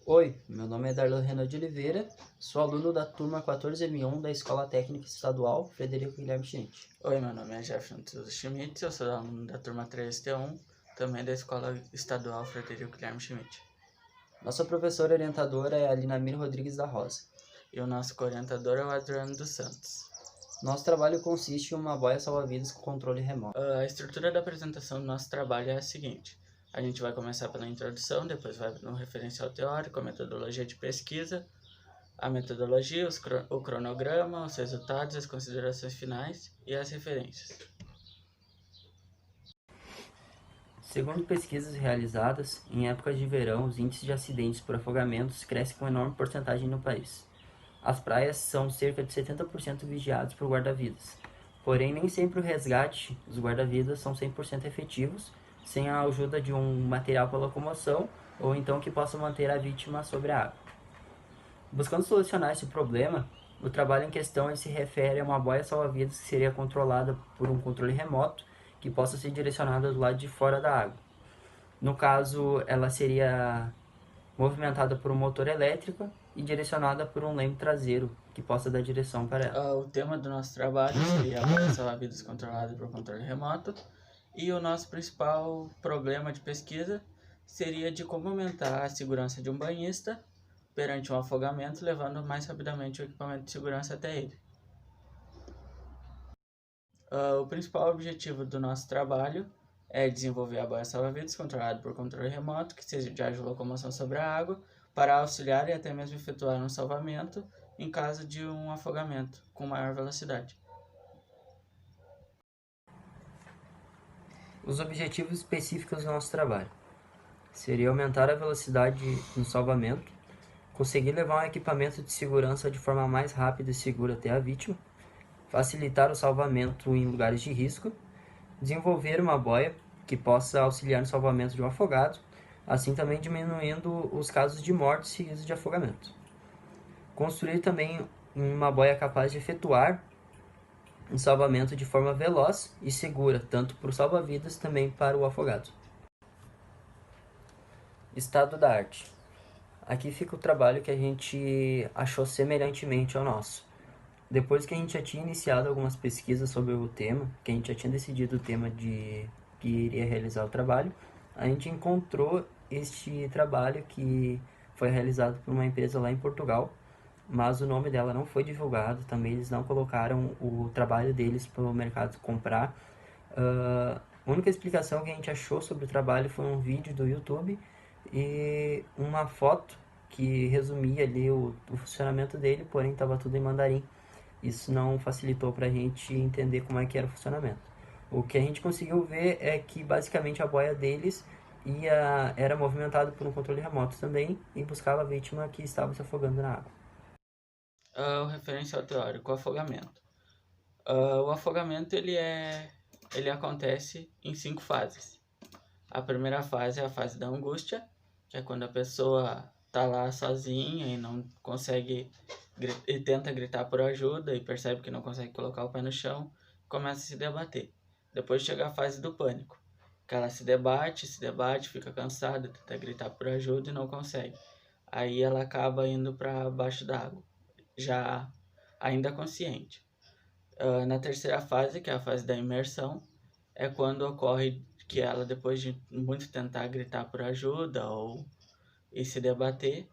Oi, meu nome é Darlan Renan de Oliveira, sou aluno da turma 14M1 da Escola Técnica Estadual Frederico Guilherme Schmidt. Oi, meu nome é Jefferson Schmidt, eu sou aluno da turma 3T1, também da Escola Estadual Frederico Guilherme Schmidt. Nossa professora orientadora é a Linamir Rodrigues da Rosa. E o nosso coorientador é o Adriano dos Santos. Nosso trabalho consiste em uma boia salva-vidas com controle remoto. A estrutura da apresentação do nosso trabalho é a seguinte: a gente vai começar pela introdução, depois vai no referencial teórico, a metodologia de pesquisa, a metodologia, o cronograma, os resultados, as considerações finais e as referências. Segundo pesquisas realizadas, em épocas de verão, os índices de acidentes por afogamentos crescem com enorme porcentagem no país. As praias são cerca de 70% vigiadas por guarda-vidas. Porém, nem sempre o resgate dos guarda-vidas são 100% efetivos, sem a ajuda de um material para locomoção ou então que possa manter a vítima sobre a água. Buscando solucionar esse problema, o trabalho em questão se refere a uma boia salva-vidas que seria controlada por um controle remoto que possa ser direcionada do lado de fora da água. No caso, ela seria movimentada por um motor elétrico e direcionada por um leme traseiro que possa dar direção para ela. O tema do nosso trabalho seria a boia salva-vidas controlada por controle remoto, e o nosso principal problema de pesquisa seria de como aumentar a segurança de um banhista perante um afogamento, levando mais rapidamente o equipamento de segurança até ele. O principal objetivo do nosso trabalho é desenvolver a boia salva-vidas controlada por controle remoto, que seja de ágil locomoção sobre a água, para auxiliar e até mesmo efetuar um salvamento em caso de um afogamento com maior velocidade. Os objetivos específicos do nosso trabalho seria aumentar a velocidade no salvamento, conseguir levar um equipamento de segurança de forma mais rápida e segura até a vítima, facilitar o salvamento em lugares de risco, desenvolver uma boia que possa auxiliar no salvamento de um afogado, assim também diminuindo os casos de morte seguidos de afogamento. Construir também uma boia capaz de efetuar um salvamento de forma veloz e segura, tanto para o salva-vidas também para o afogado. Estado da arte. Aqui fica o trabalho que a gente achou semelhantemente ao nosso. Depois que a gente já tinha iniciado algumas pesquisas sobre o tema, que a gente já tinha decidido o tema de que iria realizar o trabalho, a gente encontrou este trabalho que foi realizado por uma empresa lá em Portugal, mas o nome dela não foi divulgado, também eles não colocaram o trabalho deles para o mercado comprar. A única explicação que a gente achou sobre o trabalho foi um vídeo do YouTube e uma foto que resumia ali o funcionamento dele, porém estava tudo em mandarim. Isso não facilitou para a gente entender como é que era o funcionamento. O que a gente conseguiu ver é que basicamente a boia deles era movimentada por um controle remoto também e buscava a vítima que estava se afogando na água. O referencial teórico, o afogamento. O afogamento ele acontece em 5 fases. A primeira fase é a fase da angústia, que é quando a pessoa tá lá sozinha e não consegue e tenta gritar por ajuda e percebe que não consegue colocar o pé no chão, começa a se debater. Depois chega a fase do pânico, que ela se debate, fica cansada, tenta gritar por ajuda e não consegue. Aí ela acaba indo para baixo d'água, já ainda consciente. Na terceira fase, que é a fase da imersão, é quando ocorre que ela, depois de muito tentar gritar por ajuda e se debater,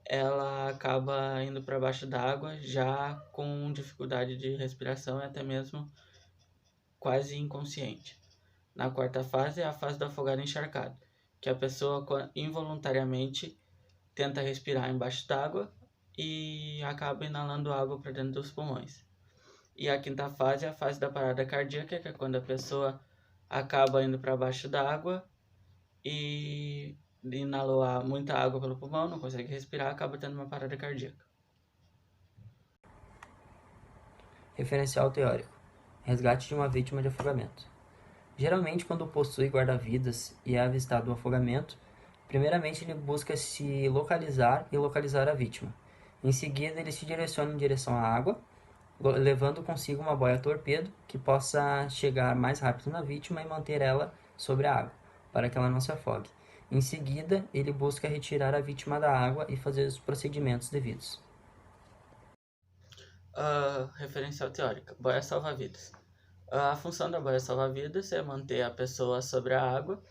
ela acaba indo para baixo d'água já com dificuldade de respiração e até mesmo quase inconsciente. Na quarta fase é a fase do afogado encharcado, que a pessoa involuntariamente tenta respirar embaixo d'água e acaba inalando água para dentro dos pulmões. E a quinta fase é a fase da parada cardíaca, que é quando a pessoa acaba indo para baixo d'água e inalou muita água pelo pulmão, não consegue respirar, acaba tendo uma parada cardíaca. Referencial teórico. Resgate de uma vítima de afogamento. Geralmente, quando possui guarda-vidas e é avistado um afogamento, primeiramente ele busca se localizar e localizar a vítima. Em seguida, ele se direciona em direção à água, levando consigo uma boia torpedo que possa chegar mais rápido na vítima e manter ela sobre a água, para que ela não se afogue. Em seguida, ele busca retirar a vítima da água e fazer os procedimentos devidos. Referencial teórica. Boia salva-vidas. A função da boia salva-vidas é manter a pessoa sobre a água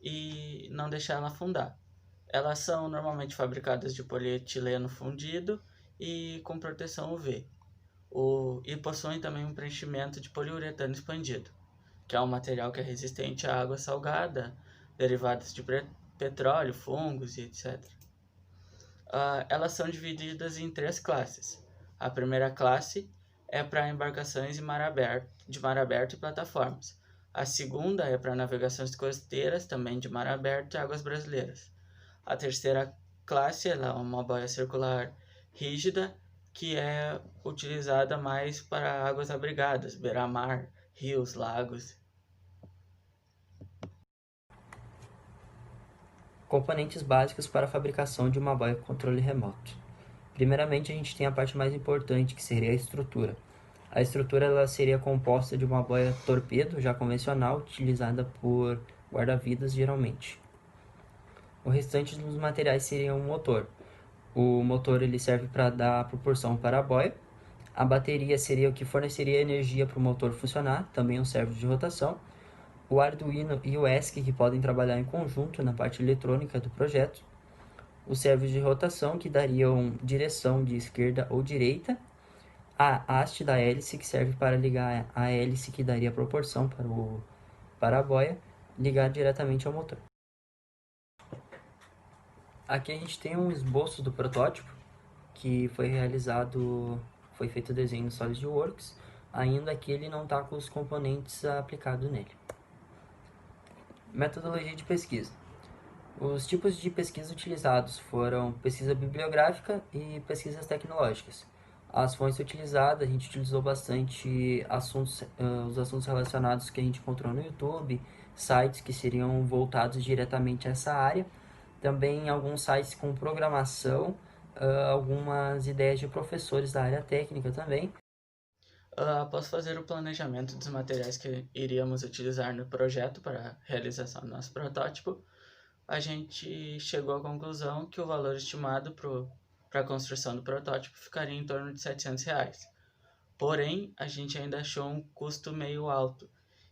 e não deixar ela afundar. Elas são normalmente fabricadas de polietileno fundido e com proteção UV. E possuem também um preenchimento de poliuretano expandido, que é um material que é resistente à água salgada, derivados de petróleo, fungos e etc. Elas são divididas em 3 classes. A primeira classe é para embarcações de mar aberto e plataformas. A segunda é para navegações costeiras, também de mar aberto e águas brasileiras. A terceira classe é uma boia circular rígida, que é utilizada mais para águas abrigadas, beira-mar, rios, lagos. Componentes básicos para a fabricação de uma boia com controle remoto. Primeiramente, a gente tem a parte mais importante, que seria a estrutura. A estrutura ela seria composta de uma boia torpedo já convencional, utilizada por guarda-vidas geralmente. O restante dos materiais seria um motor. O motor ele serve para dar propulsão para a boia. A bateria seria o que forneceria energia para o motor funcionar, também um servo de rotação. O Arduino e o ESC, que podem trabalhar em conjunto na parte eletrônica do projeto. Os servos de rotação, que dariam direção de esquerda ou direita. A haste da hélice, que serve para ligar a hélice que daria proporção para a boia, ligar diretamente ao motor. Aqui a gente tem um esboço do protótipo, que foi feito o desenho no SolidWorks, ainda que ele não está com os componentes aplicados nele. Metodologia de pesquisa. Os tipos de pesquisa utilizados foram pesquisa bibliográfica e pesquisas tecnológicas. As fontes utilizadas, a gente utilizou bastante os assuntos relacionados que a gente encontrou no YouTube, sites que seriam voltados diretamente a essa área, também alguns sites com programação, algumas ideias de professores da área técnica também. Após fazer o planejamento dos materiais que iríamos utilizar no projeto para a realização do nosso protótipo, a gente chegou à conclusão que o valor estimado para a construção do protótipo ficaria em torno de R$ 700. Porém, a gente ainda achou um custo meio alto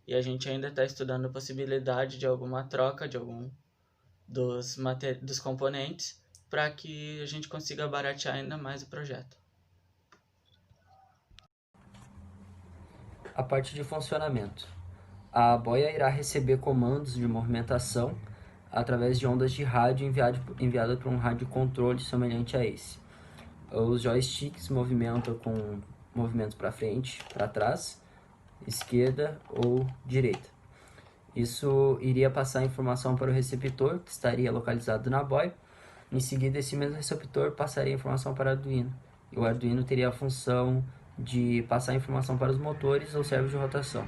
e a gente ainda está estudando a possibilidade de alguma troca de algum dos componentes para que a gente consiga baratear ainda mais o projeto. A parte de funcionamento. A boia irá receber comandos de movimentação através de ondas de rádio enviada para um rádio controle semelhante a esse. Os joysticks movimentam com movimentos para frente, para trás, esquerda ou direita. Isso iria passar a informação para o receptor, que estaria localizado na boia. Em seguida, esse mesmo receptor passaria a informação para o Arduino. E o Arduino teria a função de passar a informação para os motores ou servos de rotação.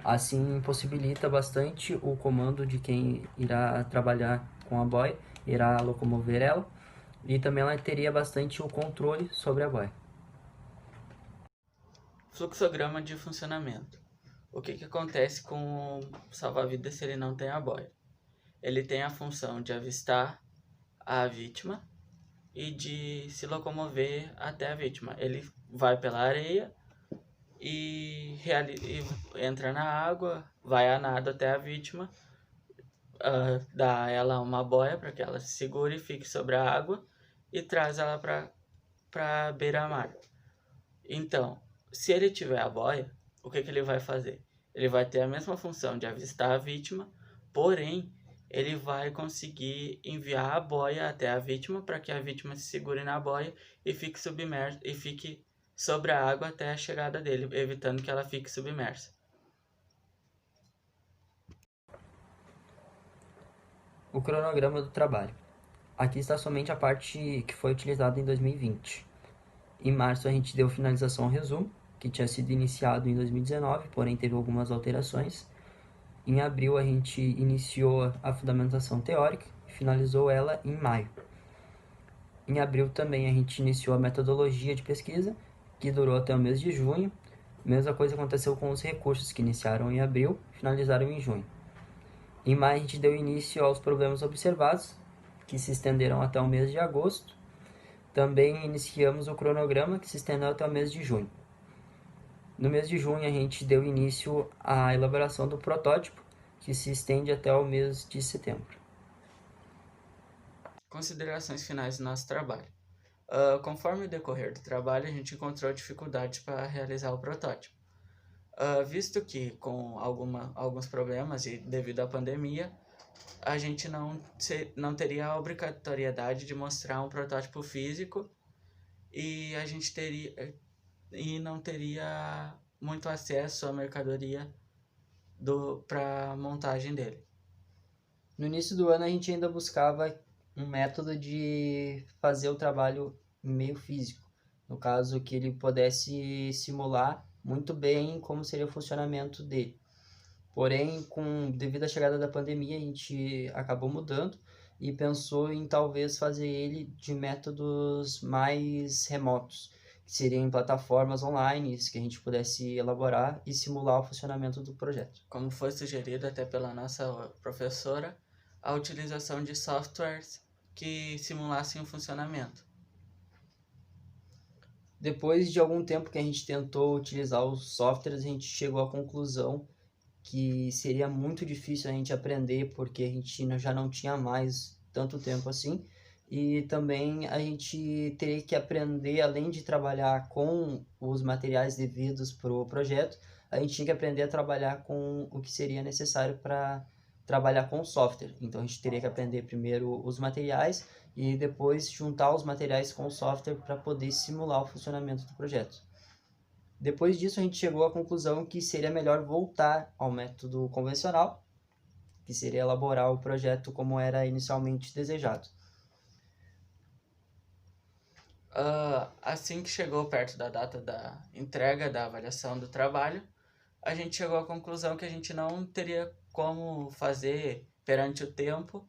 Assim, possibilita bastante o comando de quem irá trabalhar com a boia, irá locomover ela, e também ela teria bastante o controle sobre a boia. Fluxograma de funcionamento. O que acontece com o salva-vidas se ele não tem a boia? Ele tem a função de avistar a vítima e de se locomover até a vítima. Ele vai pela areia e entra na água, vai a nado até a vítima, dá a ela uma boia para que ela se segure e fique sobre a água e traz ela para beira-mar. Então, se ele tiver a boia, o que ele vai fazer? Ele vai ter a mesma função de avistar a vítima, porém, ele vai conseguir enviar a boia até a vítima para que a vítima se segure na boia e fique submersa e fique sobre a água até a chegada dele, evitando que ela fique submersa. O cronograma do trabalho. Aqui está somente a parte que foi utilizada em 2020. Em março a gente deu finalização ao resumo, que tinha sido iniciado em 2019, porém teve algumas alterações. Em abril a gente iniciou a fundamentação teórica e finalizou ela em maio. Em abril também a gente iniciou a metodologia de pesquisa, que durou até o mês de junho. Mesma coisa aconteceu com os recursos, que iniciaram em abril e finalizaram em junho. Em maio a gente deu início aos problemas observados, que se estenderam até o mês de agosto. Também iniciamos o cronograma, que se estendeu até o mês de junho. No mês de junho a gente deu início à elaboração do protótipo, que se estende até o mês de setembro. Considerações finais do nosso trabalho. Conforme o decorrer do trabalho, a gente encontrou dificuldades para realizar o protótipo. Visto que com alguns problemas e devido à pandemia, a gente não teria a obrigatoriedade de mostrar um protótipo físico e a gente não teria muito acesso à mercadoria para montagem dele. No início do ano a gente ainda buscava um método de fazer o trabalho meio físico, no caso que ele pudesse simular muito bem como seria o funcionamento dele. Porém, devido à chegada da pandemia, a gente acabou mudando e pensou em talvez fazer ele de métodos mais remotos, que seriam em plataformas online, que a gente pudesse elaborar e simular o funcionamento do projeto. Como foi sugerido até pela nossa professora, a utilização de softwares que simulassem o funcionamento. Depois de algum tempo que a gente tentou utilizar os softwares, a gente chegou à conclusão que seria muito difícil a gente aprender, porque a gente já não tinha mais tanto tempo assim, e também a gente teria que aprender, além de trabalhar com os materiais devidos para o projeto, a gente tinha que aprender a trabalhar com o que seria necessário para trabalhar com o software. Então a gente teria que aprender primeiro os materiais e depois juntar os materiais com o software para poder simular o funcionamento do projeto. Depois disso, a gente chegou à conclusão que seria melhor voltar ao método convencional, que seria elaborar o projeto como era inicialmente desejado. Assim que chegou perto da data da entrega da avaliação do trabalho, a gente chegou à conclusão que a gente não teria como fazer perante o tempo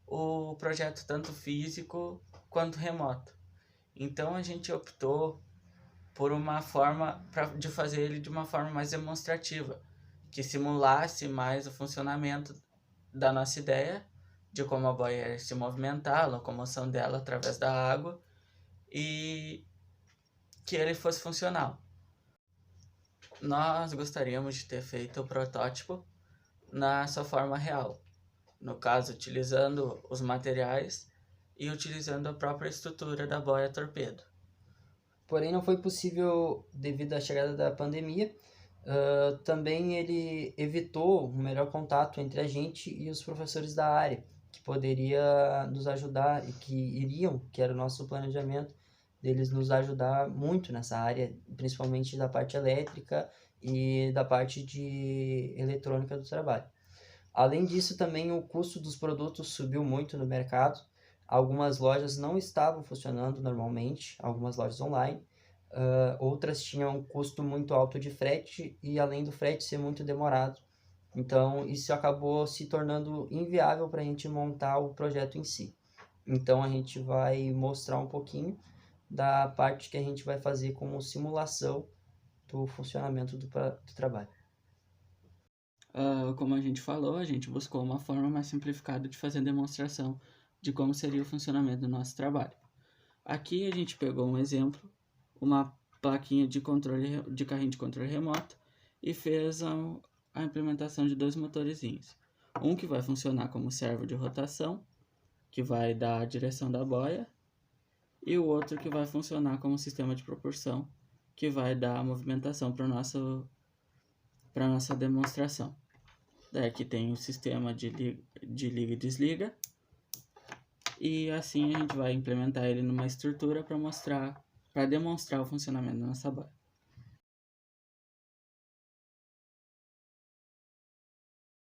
o projeto tanto físico quanto remoto. Então a gente optou por uma forma de fazer ele de uma forma mais demonstrativa, que simulasse mais o funcionamento da nossa ideia de como a boia ia se movimentar, a locomoção dela através da água e que ele fosse funcional. Nós gostaríamos de ter feito o protótipo na sua forma real, no caso utilizando os materiais e utilizando a própria estrutura da boia torpedo. Porém, não foi possível devido à chegada da pandemia. Também ele evitou um melhor contato entre a gente e os professores da área, que poderia nos ajudar e que era o nosso planejamento, deles nos ajudar muito nessa área, principalmente da parte elétrica e da parte de eletrônica do trabalho. Além disso, também o custo dos produtos subiu muito no mercado. Algumas lojas não estavam funcionando normalmente, algumas lojas online. Outras tinham um custo muito alto de frete e além do frete ser muito demorado. Então, isso acabou se tornando inviável para a gente montar o projeto em si. Então, a gente vai mostrar um pouquinho da parte que a gente vai fazer como simulação do funcionamento do trabalho. Como a gente falou, a gente buscou uma forma mais simplificada de fazer a demonstração de como seria o funcionamento do nosso trabalho. Aqui a gente pegou um exemplo, uma plaquinha de carrinho de controle remoto e fez a implementação de dois motorizinhos. Um que vai funcionar como servo de rotação, que vai dar a direção da boia, e o outro que vai funcionar como sistema de propulsão, que vai dar a movimentação para a nossa demonstração. Daí aqui tem o sistema de liga e desliga, e assim a gente vai implementar ele numa estrutura para demonstrar o funcionamento da nossa boia.